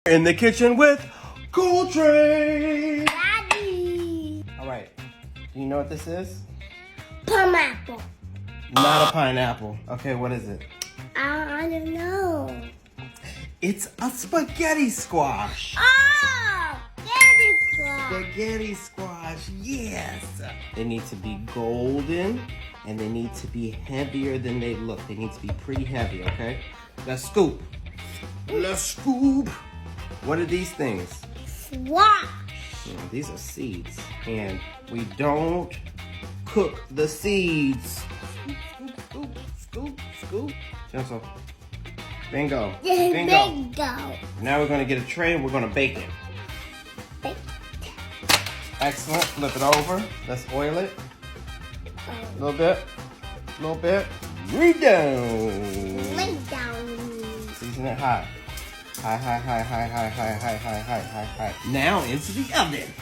In the kitchen with Coltrane. Daddy. All right. Do you know what this is? Pineapple. Not a pineapple. Okay, what is it? I don't know. It's a spaghetti squash. Oh, Daddy squash. Spaghetti squash, yes. They need to be golden and they need to be heavier than they look. They need to be pretty heavy, okay? Let's scoop. Let's scoop. What are these things? Squash. These are seeds, and we don't cook the seeds. Scoop, scoop, scoop, scoop. Gentle. Bingo. Bingo. Bingo. Now we're gonna get a tray and we're gonna bake it. Bake. Excellent. Flip it over. Let's oil it. A little bit. A little bit. Way down. Lay down. Season it high. High, high, high, high, high, high, high, high, high, high, high. Now into the oven.